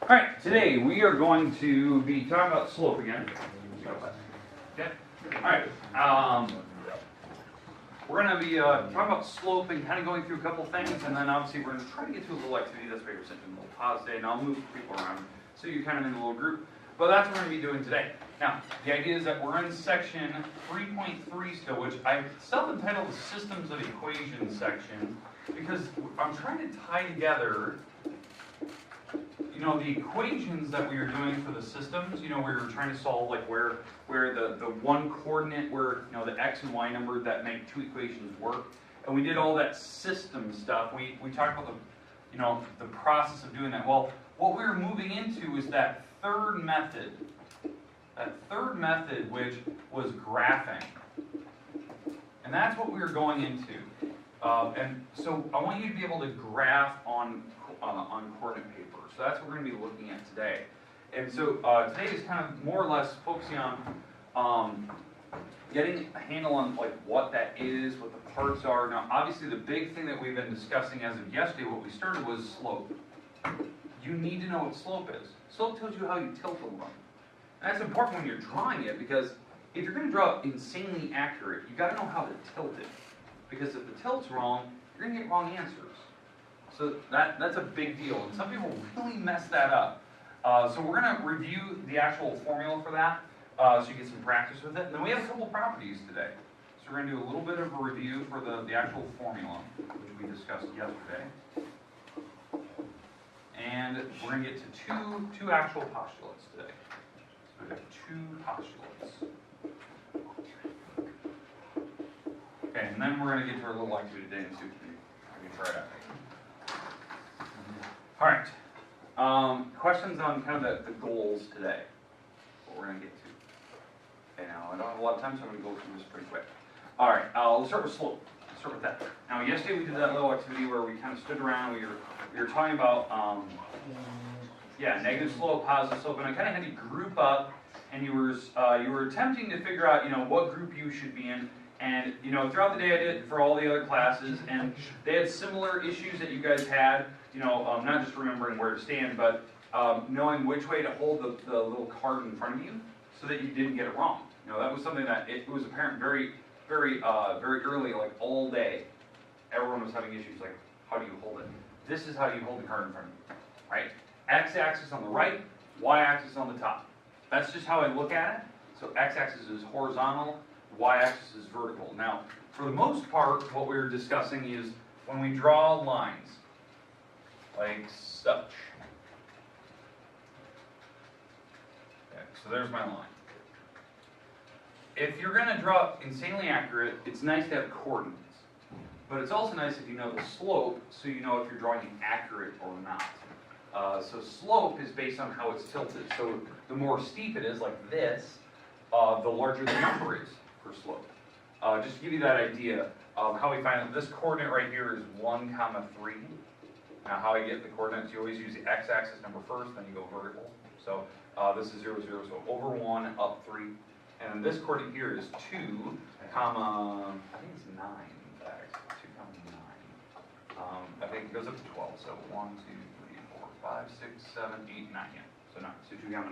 Alright, today we are going to be talking about slope again. Okay. Alright, we're going to be talking about slope and kind of going through a couple things, and then obviously we're going to try to get to a little activity. That's why we're sitting in a little pause today, and I'll move people around so you're kind of in a little group. But that's what we're going to be doing today. Now, the idea is that we're in section 3.3 still, which I've self-entitled the Systems of Equations section, because I'm trying to tie together, you know, the equations that we were doing for the systems. You know, we were trying to solve like where the one coordinate, where, you know, the x and y number that make two equations work. And we did all that system stuff. We talked about the, you know, the process of doing that. Well, what we were moving into is that third method. That third method, which was graphing. And that's what we were going into. And so I want you to be able to graph on coordinate paper. So that's what we're going to be looking at today. And so today is kind of more or less focusing on getting a handle on like what that is, what the parts are. Now, obviously, the big thing that we've been discussing as of yesterday, what we started was slope. You need to know what slope is. Slope tells you how you tilt a line. And that's important when you're drawing it, because if you're going to draw insanely accurate, you got to know how to tilt it. Because if the tilt's wrong, you're going to get wrong answers. So that's a big deal, and some people really mess that up. So we're going to review the actual formula for that, so you get some practice with it. And then we have a couple properties today. So we're going to do a little bit of a review for the actual formula, which we discussed yesterday. And we're going to get to two actual postulates today. So we have two postulates. Okay, and then we're going to get to our little activity today and see if we can try it out. All right. Questions on kind of the goals today, what we're going to get to. Okay, now I don't have a lot of time, so I'm going to go through this pretty quick. All right, let's start with slope. Let's start with that. Now, yesterday we did that little activity where we kind of stood around. We were talking about, negative slope, positive slope, and I kind of had you group up, and you were attempting to figure out, you know, what group you should be in. And, you know, throughout the day I did it for all the other classes, and they had similar issues that you guys had, you know, not just remembering where to stand, but knowing which way to hold the little card in front of you so that you didn't get it wrong. You know, that was something that it was apparent very early, like all day. Everyone was having issues, like, how do you hold it? This is how you hold the card in front of you, right? X-axis on the right, Y-axis on the top. That's just how I look at it. So X-axis is horizontal, Y-axis is vertical. Now, for the most part, what we're discussing is when we draw lines, like such. Okay, so there's my line. If you're going to draw insanely accurate, it's nice to have coordinates. But it's also nice if you know the slope, so you know if you're drawing accurate or not. So slope is based on how it's tilted. So the more steep it is, like this, the larger the number is for slope. Just to give you that idea of how we find that this coordinate right here is 1, 3. Now how I get the coordinates, you always use the x-axis number first, then you go vertical. So this is 0, 0, so over 1, up 3. And this coordinate here is 2, comma, I think it's 9, in fact, 2, 9. I think it goes up to 12, so 1, 2, 3, 4, 5, 6, 7, 8, 9, yeah, so 9, so 2, 9.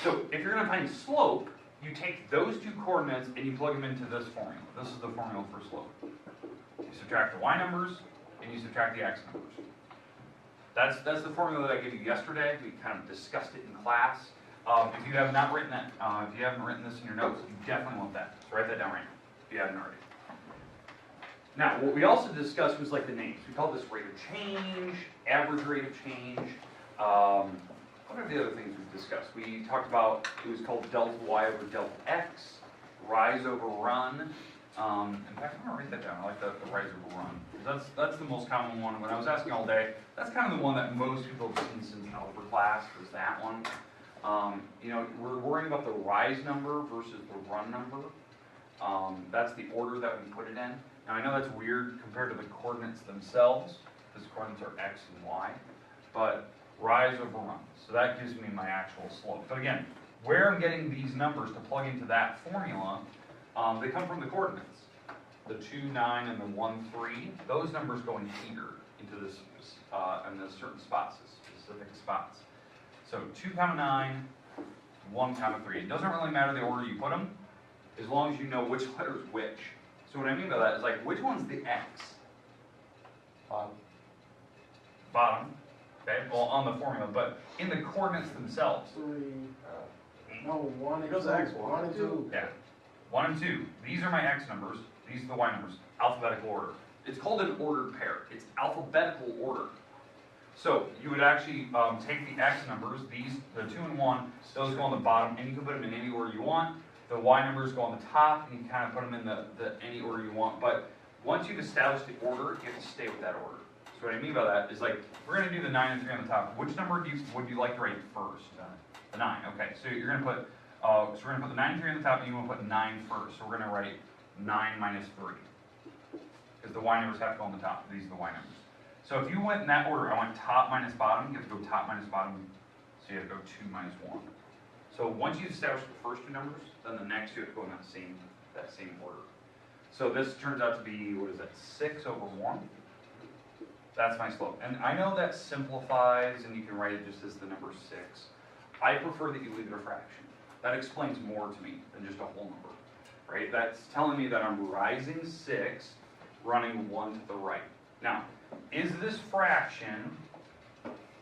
So if you're going to find slope, you take those two coordinates and you plug them into this formula. This is the formula for slope. You subtract the y numbers and you subtract the x numbers. That's the formula that I gave you yesterday. We kind of discussed it in class. If you have not written that, if you haven't written this in your notes, you definitely want that. So write that down right now, if you haven't already. Now, what we also discussed was like the names. We called this rate of change, average rate of change. What are the other things we've discussed? We talked about, it was called delta y over delta x, rise over run. In fact, I'm going to write that down. I like the rise over run. That's the most common one. When I was asking all day, that's kind of the one that most people have seen since algebra class, was that one. You know, we're worrying about the rise number versus the run number. That's the order that we put it in. Now, I know that's weird compared to the coordinates themselves, because coordinates are x and y, but rise over run. So that gives me my actual slope. But again, where I'm getting these numbers to plug into that formula, they come from the coordinates. the 2, 9, and the 1, 3, those numbers go in here, into this, and there's certain spots, specific spots. So 2, 9, 1, 3. It doesn't really matter the order you put them, as long as you know which letter's which. So what I mean by that is like, which one's the X? Bottom, okay, well, on the formula, but in the coordinates themselves. 1 It goes and X, 1 and 2. Yeah, 1 and 2, these are my X numbers, these are the Y numbers, alphabetical order. It's called an ordered pair, it's alphabetical order. So you would actually take the X numbers, these, the 2 and 1, those go on the bottom, and you can put them in any order you want. The Y numbers go on the top, and you kind of put them in the any order you want. But once you've established the order, you have to stay with that order. So what I mean by that is like, we're going to do the 9 and 3 on the top. Which number would you like to write first? The 9. Okay, so you're going to put, so we're going to put the 9 and 3 on the top, and you want to put 9 first. So we're going to write 9 minus 3. Because the Y numbers have to go on the top. These are the Y numbers. So if you went in that order, I went top minus bottom, you have to go top minus bottom, so you have to go 2 minus 1. So once you establish the first 2 numbers, then the next you have to go in that same order. So this turns out to be, what is that, 6 over 1? That's my slope. And I know that simplifies, and you can write it just as the number 6. I prefer that you leave it a fraction. That explains more to me than just a whole number, right? That's telling me that I'm rising 6, running 1 to the right. Now, is this fraction,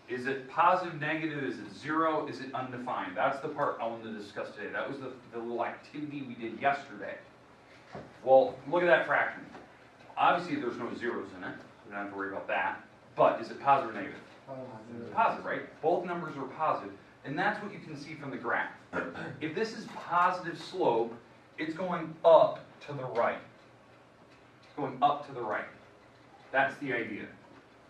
is it positive, negative, is it 0, is it undefined? That's the part I wanted to discuss today. That was the little activity we did yesterday. Well, look at that fraction. Obviously, there's no zeros in it, so we don't have to worry about that. But is it positive or negative? Positive, right? Both numbers are positive, and that's what you can see from the graph. If this is positive slope, it's going up to the right. It's going up to the right. That's the idea.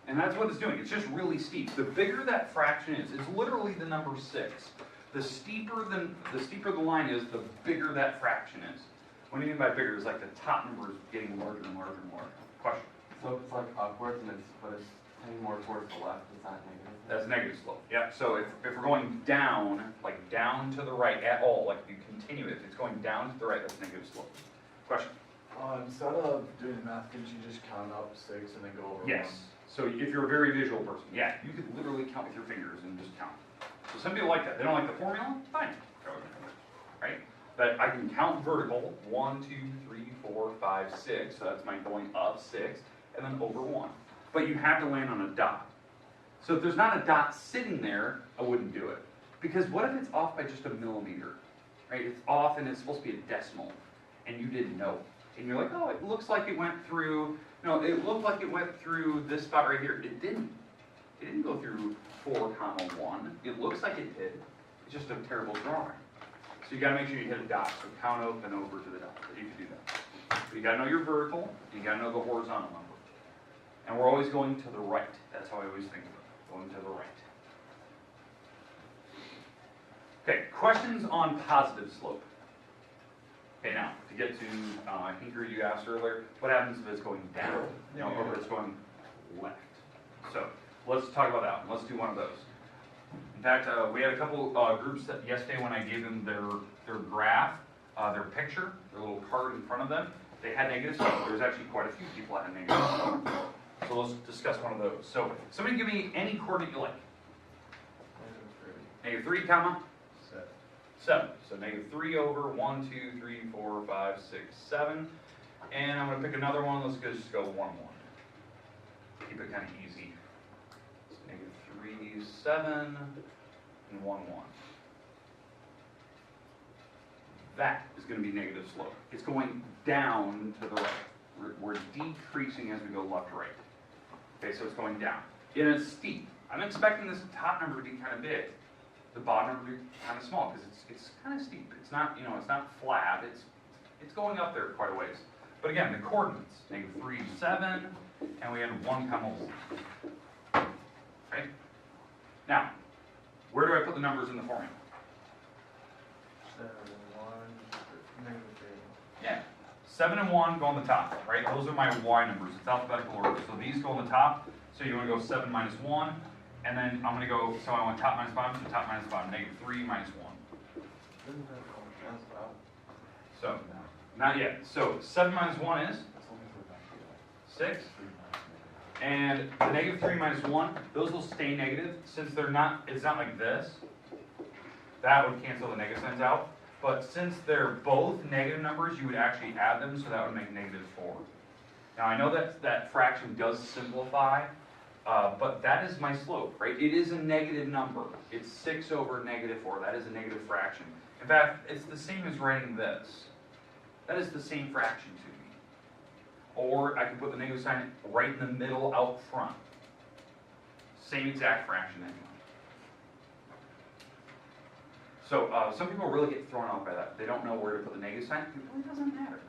And that's what it's doing. It's just really steep. The bigger that fraction is, it's literally the number 6. The steeper the line is, the bigger that fraction is. What do you mean by bigger? It's like the top number is getting larger and larger and larger. Question? So it's like upwards, but it's heading more towards the left. Is that negative? That's negative slope. Yeah. So if we're going down, like down to the right at all, like if you continue it, if it's going down to the right, that's negative slope. Question? Instead of doing the math, couldn't you just count up 6 and then go over 1? Yes. So if you're a very visual person, yeah, you could literally count with your fingers and just count. So some people like that. They don't like the formula? Fine. Go with it. Right? But I can count vertical, 1, 2, 3, 4, 5, 6. So that's my going up 6, and then over 1. But you have to land on a dot. So if there's not a dot sitting there, I wouldn't do it. Because what if it's off by just a millimeter? Right? It's off and it's supposed to be a decimal, and you didn't know. And you're like, oh, it looks like it went through, it looked like it went through this spot right here. It didn't. It didn't go through 4, 1. It looks like it did. It's just a terrible drawing. So you gotta make sure you hit a dot. So count up and over to the dot. You can do that. But you gotta know your vertical, and you gotta know the horizontal number. And we're always going to the right. That's how I always think of it. Going to the right. Okay, questions on positive slope. Okay, now, to get to, I think you asked earlier, what happens if it's going down, or if it's going left? So, let's talk about that one. Let's do one of those. In fact, we had a couple groups that yesterday when I gave them their graph, their picture, their little card in front of them, they had negative slope. There was actually quite a few people that had negative slope. So let's discuss one of those. So, somebody give me any coordinate you like. Negative 3, comma? 7. So negative 3 over 1, 2, 3, 4, 5, 6, 7. And I'm going to pick another one. Let's just go 1, 1. Keep it kind of easy. So negative 3, 7, and 1, 1. That is going to be negative slope. It's going down to the right. We're decreasing as we go left to right. Okay, so it's going down. And it's steep. I'm expecting this top number to be kind of big. The bottom number to be kind of small because it's kind of steep. It's not, it's not flat. It's going up there quite a ways. But again, the coordinates, negative 3, 7, and we had 1, 1. Okay? Now, where do I put the numbers in the formula? 7 and 1, negative 3. Yeah. 7 and 1 go on the top, right? Those are my Y numbers. It's alphabetical order. So these go on the top. So you want to go 7 minus 1. And then I'm going to go, so I want top minus bottom, so top minus bottom, negative 3 minus 1. So, not yet. So 7 minus 1 is? 6. And the -3 minus 1, those will stay negative since they're not, it's not like this. That would cancel the negative signs out. But since they're both negative numbers, you would actually add them, so that would make -4. Now I know that that fraction does simplify, but that is my slope, right? It is a negative number. It's 6 over -4. That is a negative fraction. In fact, it's the same as writing this. That is the same fraction to me. Or I can put the negative sign right in the middle out front. Same exact fraction anyway. So some people really get thrown off by that. They don't know where to put the negative sign. It really doesn't matter.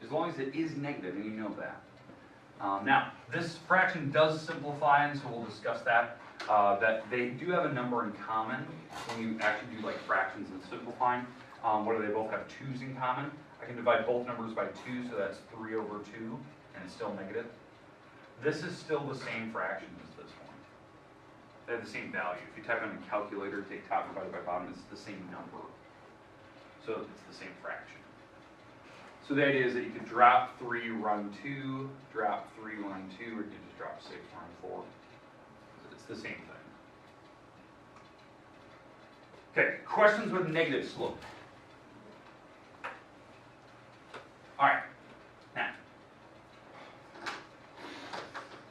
As long as it is negative and you know that. Now, this fraction does simplify, and so we'll discuss that. That they do have a number in common when you actually do like fractions and simplifying. What do they both have? 2's in common. I can divide both numbers by 2, so that's 3 over 2, and it's still negative. This is still the same fraction as this one. They have the same value. If you type in a calculator, take top divided by bottom, it's the same number. So it's the same fraction. So the idea is that you could drop 3, run 2, drop 3, run 2, or you could just drop 6, run 4. It's the same thing. Okay, questions with negative slope. All right, now,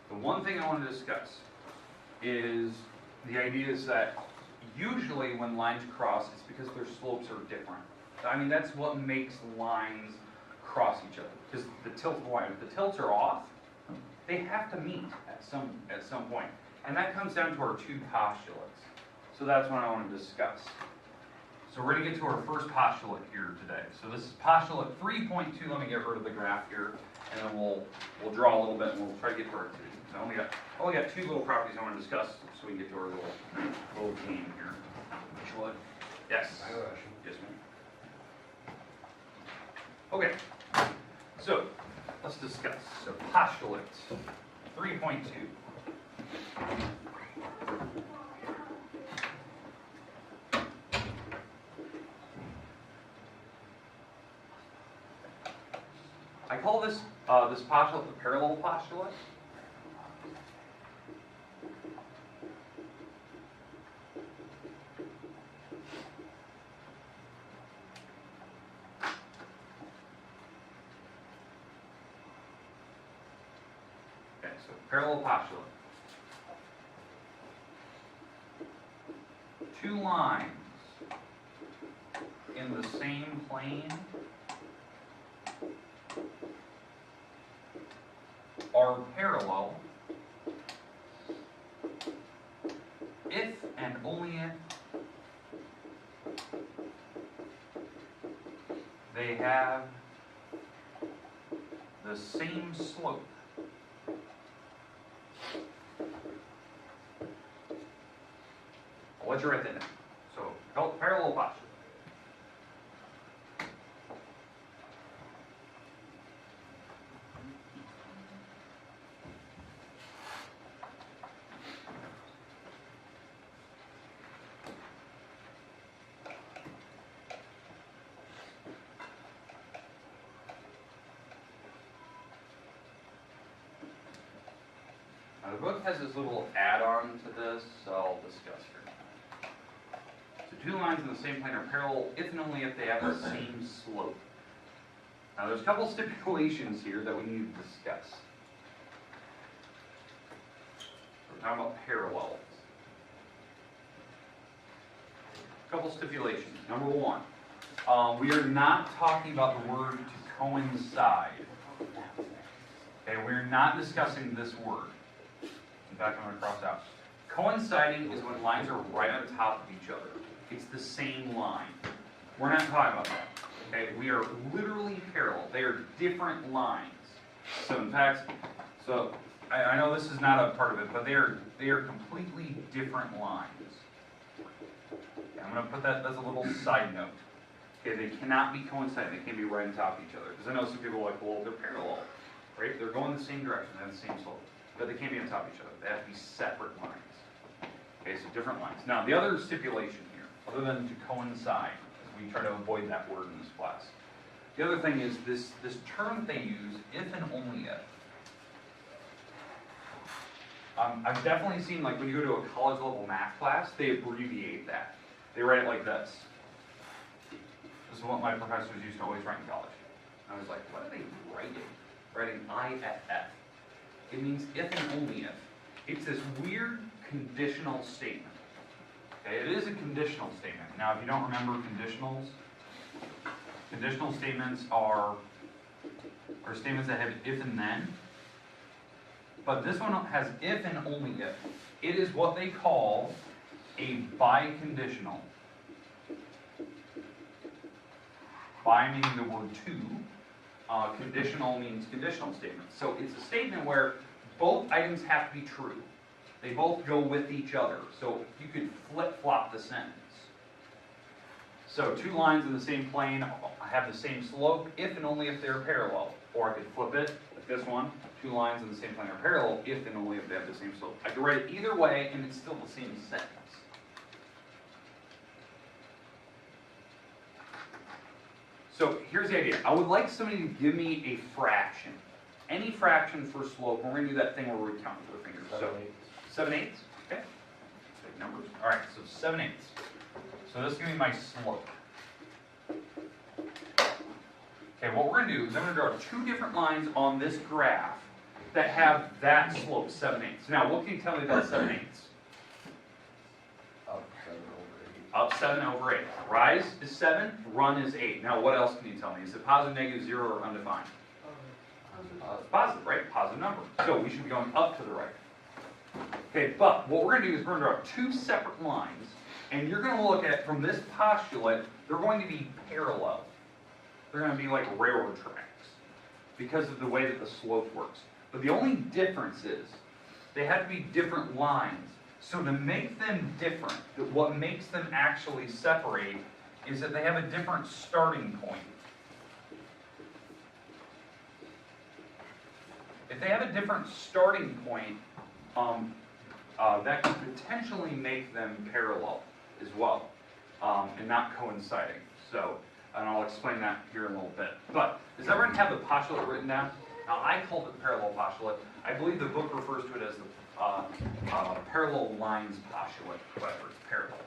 the one thing I want to discuss is the idea is that usually when lines cross, it's because their slopes are different. I mean, that's what makes lines cross each other, because the tilt line, if the tilts are off, they have to meet at some point. And that comes down to our 2 postulates. So that's what I want to discuss. So we're going to get to our first postulate here today. So this is postulate 3.2. Let me get rid of the graph here, and then we'll draw a little bit, and we'll try to get to our 2. So I only got 2 little properties I want to discuss, so we can get to our little game here. Which one? Yes. I have a question. Yes, ma'am. Okay. So let's discuss. So postulate 3.2. I call this this postulate the parallel postulate. Okay, so parallel postulate. 2 lines in the same plane are parallel if and only if they have the same slope. I'll let you write that down. So, parallel postulate. Now the book has this little add-on to this, so I'll discuss here. So 2 lines in the same plane are parallel if and only if they have the same slope. Now there's a couple stipulations here that we need to discuss. We're talking about parallels. A couple stipulations. Number 1, we are not talking about the word to coincide. Okay, we're not discussing this word. In fact, I'm going to cross out. Coinciding is when lines are right on top of each other. It's the same line. We're not talking about that. Okay, we are literally parallel. They are different lines. So in fact, I know this is not a part of it, but they are completely different lines. Okay, I'm going to put that as a little side note. Okay, they cannot be coinciding. They can't be right on top of each other. Because I know some people are like, well, they're parallel, right? They're going the same direction. They have the same slope. But they can't be on top of each other. They have to be separate lines. Okay, so different lines. Now, the other stipulation here, other than to coincide, as we try to avoid that word in this class, the other thing is this term that they use, if and only if. I've definitely seen, like, when you go to a college level math class, they abbreviate that. They write it like this. This is what my professors used to always write in college. I was like, what are they writing? Writing IFF. It means if and only if. It's this weird conditional statement. Okay, it is a conditional statement. Now, if you don't remember conditionals, conditional statements are statements that have if and then. But this one has if and only if. It is what they call a biconditional. Bi meaning the word to. Conditional means conditional statement. So it's a statement where both items have to be true. They both go with each other. So you could flip-flop the sentence. So two lines in the same plane have the same slope if and only if they're parallel. Or I could flip it, like this one. Two lines in the same plane are parallel if and only if they have the same slope. I could write it either way and it's still the same sentence. So here's the idea. I would like somebody to give me a fraction. Any fraction for slope. We're going to do that thing where we count with our fingers. So 7/8. Okay. Big numbers. All right. So 7/8. So this is going to be my slope. Okay. What we're going to do is I'm going to draw two different lines on this graph that have that slope 7/8. Now, what can you tell me about 7/8? Up 7/8. Rise is 7, run is 8. Now what else can you tell me? Is it positive, negative, 0, or undefined? It's positive, right? Positive number. So we should be going up to the right. Okay, but what we're going to do is we're going to draw two separate lines, and you're going to look at, from this postulate, they're going to be parallel. They're going to be like railroad tracks because of the way that the slope works. But the only difference is they have to be different lines. So to make them different, what makes them actually separate is that they have a different starting point. If they have a different starting point, that could potentially make them parallel as well, and not coinciding. So, and I'll explain that here in a little bit. But does everyone have the postulate written down? Now I called it the parallel postulate. I believe the book refers to it as the parallel lines postulate, whatever, it's parallel.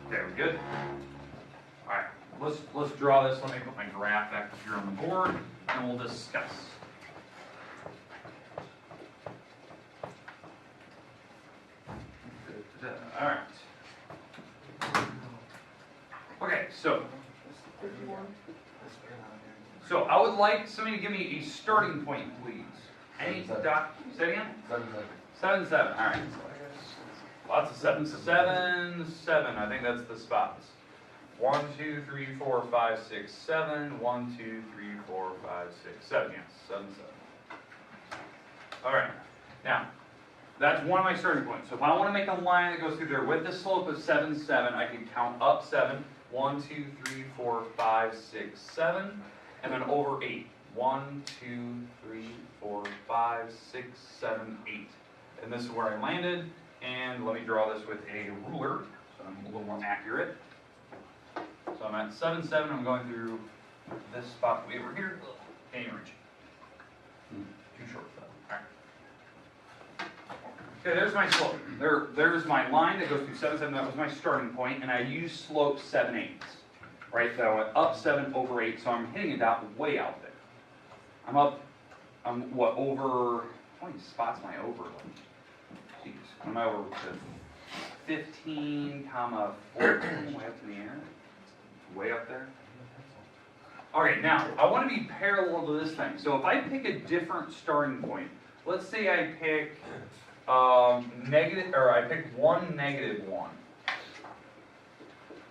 Okay, we good? Alright, let's draw this. Let me put my graph back here on the board, and we'll discuss. Alright. Okay, so I would like somebody to give me a starting point, please. Any dot? Say it again? 7, 7. All right. Lots of 7. 7, 7. I think that's the spots. 1, 2, 3, 4, 5, 6, 7. 1, 2, 3, 4, 5, 6, 7. Yes, 7, 7. All right. Now, that's one of my starting points. So if I want to make a line that goes through there with the slope of 7, 7, I can count up 7. 1, 2, 3, 4, 5, 6, 7. And then over 8. 1, 2, 3, 4, 5, 6, 7, 8. And this is where I landed. And let me draw this with a ruler, so I'm a little more accurate. So I'm at 7, 7. I'm going through this spot way over here. Can't even reach it. Too short for that. All right. Okay, there's my slope. There's my line that goes through 7, 7. That was my starting point. And I used slope 7/8. Right, so I went up 7 over 8, so I'm hitting it out way out there. I'm what, over, how many spots am I over? Jeez, I'm over to 15, 14, way up in the air. Way up there. Alright, now, I want to be parallel to this thing. So if I pick a different starting point, let's say I pick I pick 1, negative 1.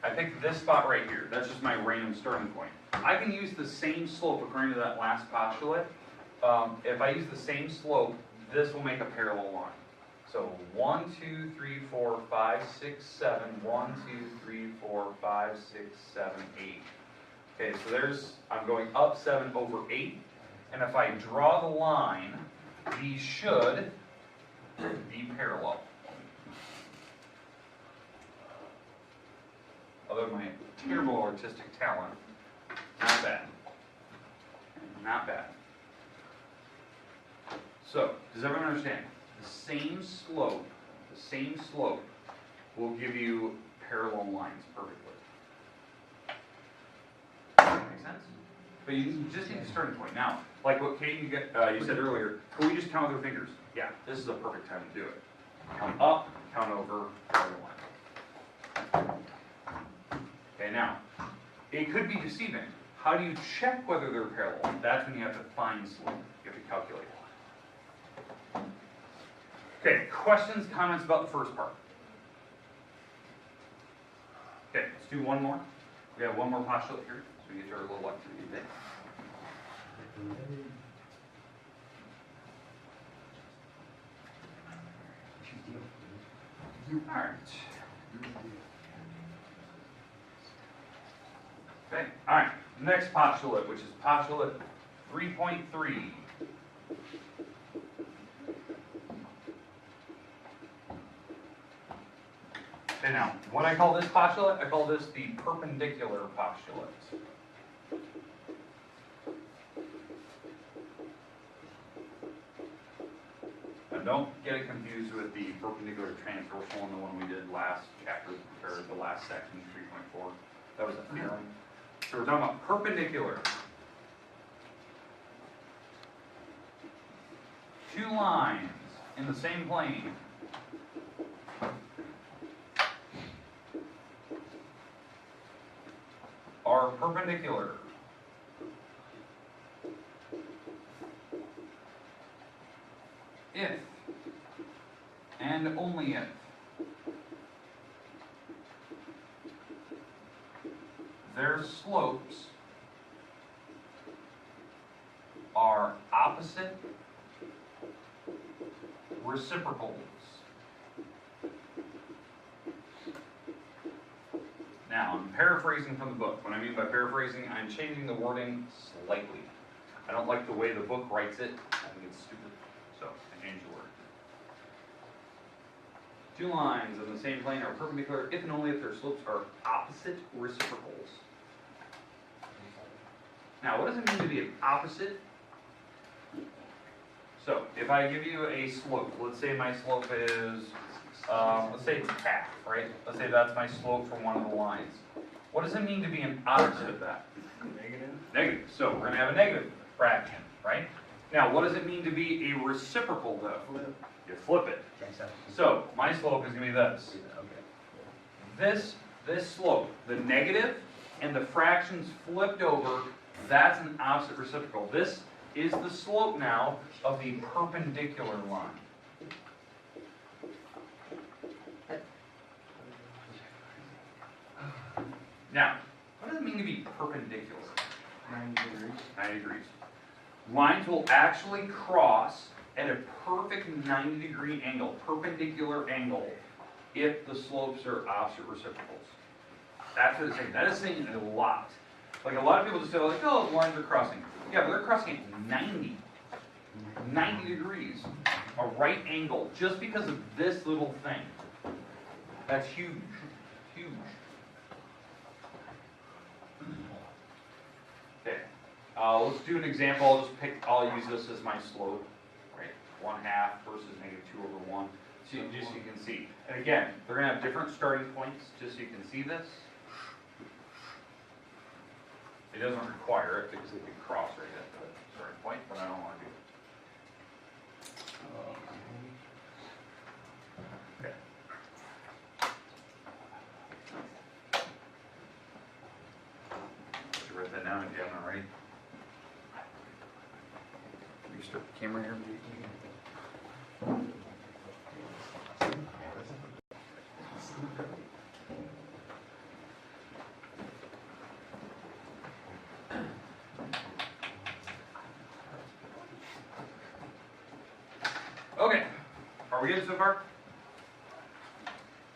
I picked this spot right here. That's just my random starting point. I can use the same slope according to that last postulate. If I use the same slope, this will make a parallel line. So 1, 2, 3, 4, 5, 6, 7. 1, 2, 3, 4, 5, 6, 7, 8. Okay, so I'm going up 7 over 8. And if I draw the line, these should be parallel. Although my terrible artistic talent, not bad. not bad. So, does everyone understand? The same slope will give you parallel lines perfectly. Make sense? But you just need a starting point. Now, like what Kate, you said earlier, can we just count with our fingers? Yeah, this is a perfect time to do it. Count up, count over, parallel line. Okay, now, it could be deceiving. How do you check whether they're parallel? That's when you have to find slope. You have to calculate. Okay, questions, comments about the first part? Okay, let's do one more. We have one more postulate here, so we get to our little activity today. All right. Okay, all right. Next postulate, which is postulate 3.3. Okay, now, what I call this postulate, I call this the perpendicular postulate. Now, don't get it confused with the perpendicular transversal one, the one we did last chapter, or the last section, 3.4. That was a theorem. So we're talking about perpendicular. Two lines in the same plane. Are perpendicular. If and only if their slopes are opposite reciprocals. Now, I'm paraphrasing from the book. What I mean by paraphrasing, I'm changing the wording slightly. I don't like the way the book writes it. I think it's stupid. So, I changed the word. Two lines in the same plane are perpendicular if and only if their slopes are opposite reciprocals. Now, what does it mean to be an opposite? So, if I give you a slope, let's say my slope is, let's say it's half, right? Let's say that's my slope from one of the lines. What does it mean to be an opposite of that? Negative? Negative. So, we're going to have a negative fraction, right? Now, what does it mean to be a reciprocal, though? You flip it. So, my slope is going to be this. This slope, the negative and the fractions flipped over, that's an opposite reciprocal. This is the slope now of the perpendicular line. Now, what does it mean to be perpendicular? 90 degrees. 90 degrees. Lines will actually cross at a perfect 90-degree angle, perpendicular angle, if the slopes are opposite reciprocals. That's what it's saying. That is saying a lot. Like a lot of people just say, like, oh, the lines are crossing. Yeah, but they're crossing at 90 degrees, a right angle, just because of this little thing. That's huge, huge. Okay, let's do an example. I'll use this as my slope, right? 1/2 versus -2/1. So just so you can see. And again, they're going to have different starting points, just so you can see this. It doesn't require it because they can cross right at the starting point, but I don't want to do it. Okay. Should write that down if you haven't already. Restart the camera here. Okay, are we good so far?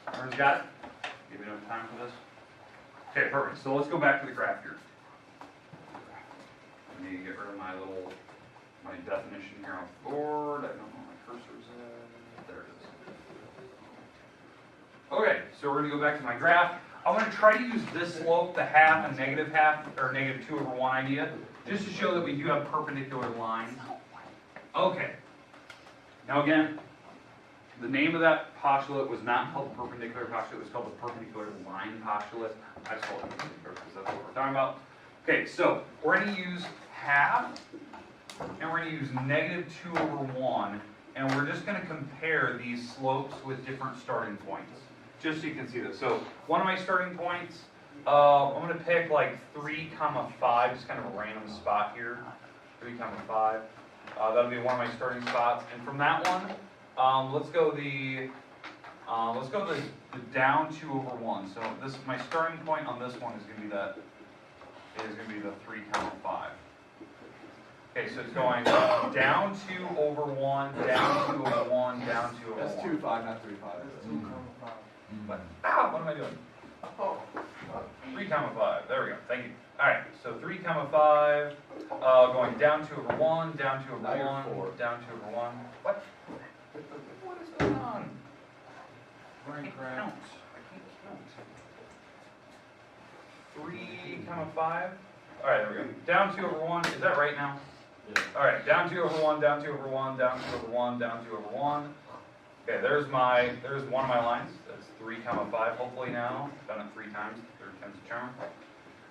Everyone's got it? Give me enough time for this? Okay, perfect. So let's go back to the graph here. I need to get rid of my definition here on the board. I don't know where my cursor's at. There it is. Okay, so we're going to go back to my graph. I'm gonna try to use this slope, the half and negative half, or negative 2 over 1 idea, just to show that we do have perpendicular lines. Okay. Now again, the name of that postulate was not called the perpendicular postulate, it was called the perpendicular line postulate. I just call it perpendicular because that's what we're talking about. Okay, so we're gonna use half, and we're gonna use negative 2 over 1, and we're just gonna compare these slopes with different starting points, just so you can see this. So one of my starting points, I'm gonna pick like 3, 5, just kind of a random spot here, 3, 5. That'll be one of my starting spots, and from that one, let's go the down 2 over 1. So this, my starting point on this one is gonna be the 3, 5. Okay, so it's going down 2 over 1, down 2 over 1, down 2 over 1. That's 2, 5, not 3, 5. What am I doing? Oh. 3, 5. There we go. Thank you. All right. So 3, 5. Going down 2 over 1, down 2 over Now you're 1, 4. down 2 over 1. What? What is going on? I can't count. 3, 5. All right. There we go. Down 2 over 1. Is that right now? Yeah. All right. Down 2 over 1, down 2 over 1, down 2 over 1, down 2 over 1. Okay, there's one of my lines. That's 3, 5, hopefully now. Done it 3 times, 3rd time's a charm.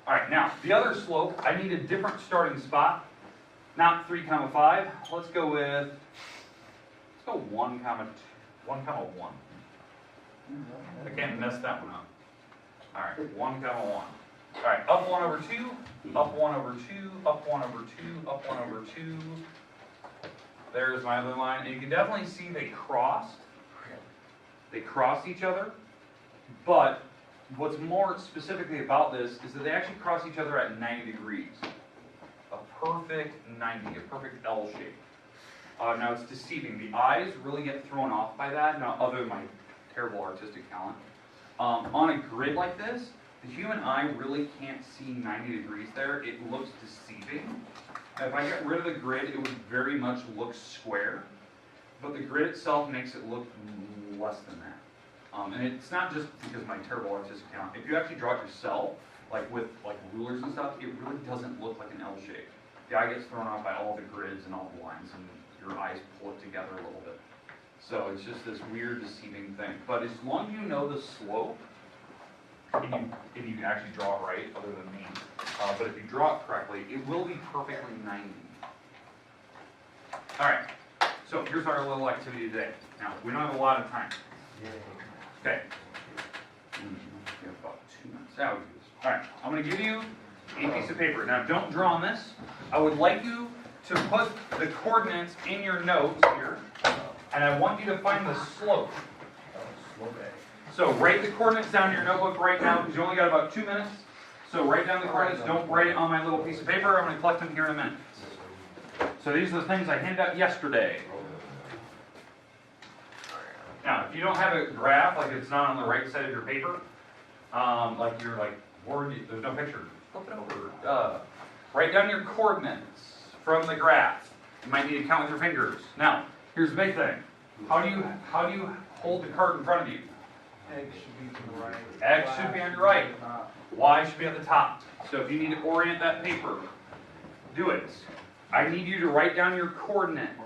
All right, now, the other slope, I need a different starting spot. Not 3, 5. Let's go 1, 1. I can't mess that one up. All right, 1, 1. All right, up 1 over 2, up 1 over 2, up 1 over 2, up 1 over 2. There's my other line, and you can definitely see they crossed. They crossed each other, but what's more specifically about this is that they actually cross each other at 90 degrees. A perfect 90, a perfect L shape. Now it's deceiving. The eyes really get thrown off by that, now other than my terrible artistic talent. On a grid like this, the human eye really can't see 90 degrees there. It looks deceiving. If I get rid of the grid, it would very much look square, but the grid itself makes it look less than that. And it's not just because of my terrible artistic talent. If you actually draw it yourself, like with rulers and stuff, it really doesn't look like an L shape. The eye gets thrown off by all the grids and all the lines, and your eyes pull it together a little bit. So it's just this weird, deceiving thing. But as long as you know the slope, and you can actually draw it right, other than me, but if you draw it correctly, it will be perfectly 90. All right, so here's our little activity today. Now, we don't have a lot of time. Okay. We have about 2 minutes. Now we do this. All right, I'm going to give you a piece of paper. Now, don't draw on this. I would like you to put the coordinates in your notes here, and I want you to find the slope. So write the coordinates down in your notebook right now, because you only got about 2 minutes. So write down the coordinates. Don't write it on my little piece of paper. I'm going to collect them here in a minute. So these are the things I handed out yesterday. Now, if you don't have a graph, like it's not on the right side of your paper, like you're like, Word, there's no picture, flip it over. Write down your coordinates from the graph. You might need to count with your fingers. Now, here's the big thing. How do you hold the card in front of you? X should be to the right. X should be on your right. Y should be at the top. So if you need to orient that paper, do it. I need you to write down your coordinates.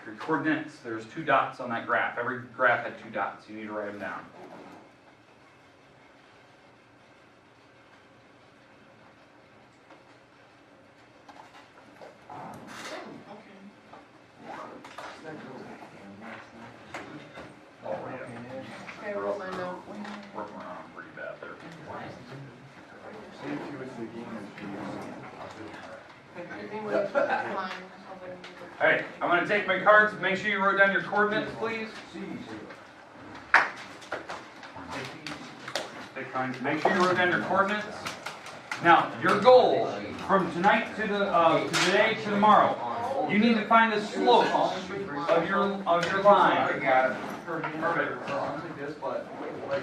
Your coordinates, there's 2 dots on that graph. Every graph had 2 dots. You need to write them down. Okay, roll my note. Working around pretty bad there. See if you would begin Is anyone else fine? All right, I'm going to take my cards. Make sure you wrote down your coordinates, please. Make sure you wrote down your coordinates. Now, your goal from tonight to today to tomorrow, you need to find the slope of your line. Perfect.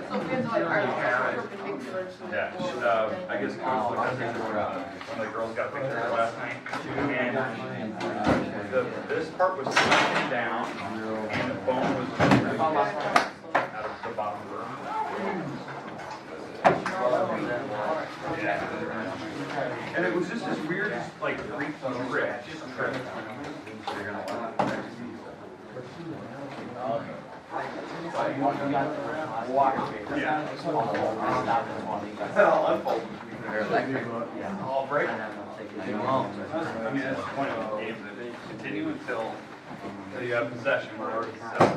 So kids are like perpendicular to the Yeah, floor. I guess Coach looked at a picture one of the girls got a picture of her last night, and this part was sunken down, and the bone was out of the bottom of the room. Yeah. And it was just this weird, like, Greek trip. All break. I mean, that's the point of the game, that they continue until you have possession, we're already set.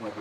Like